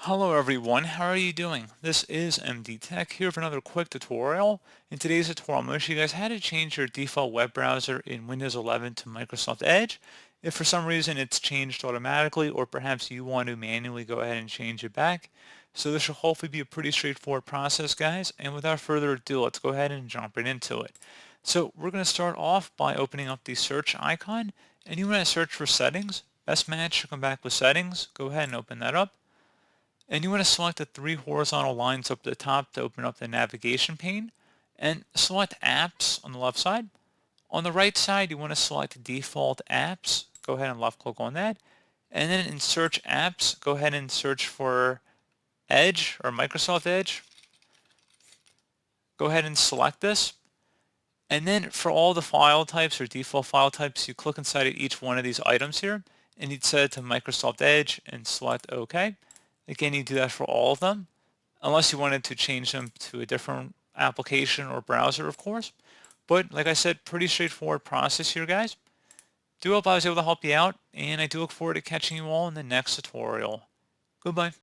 Hello everyone, how are you doing? This is MD Tech here for another quick tutorial. In today's tutorial, I'm going to show you guys how to change your default web browser in Windows 11 to Microsoft Edge. If for some reason it's changed automatically or perhaps you want to manually go ahead and change it back. So this should hopefully be a pretty straightforward process, guys. And without further ado, let's go ahead and jump right into it. So we're going to start off by opening up the search icon, and you want to search for settings. Best match should come back with settings. Go ahead and open that up. And you want to select the three horizontal lines up at the top to open up the navigation pane, and select apps on the left side. On the right side, you want to select default apps. Go ahead and left click on that. And then in search apps, go ahead and search for Edge or Microsoft Edge. Go ahead and select this. And then for all the file types or default file types, you click inside of each one of these items here, and you'd set it to Microsoft Edge and select OK. Again, you do that for all of them, unless you wanted to change them to a different application or browser, of course. But like I said, pretty straightforward process here, guys. Do hope I was able to help you out, and I do look forward to catching you all in the next tutorial. Goodbye.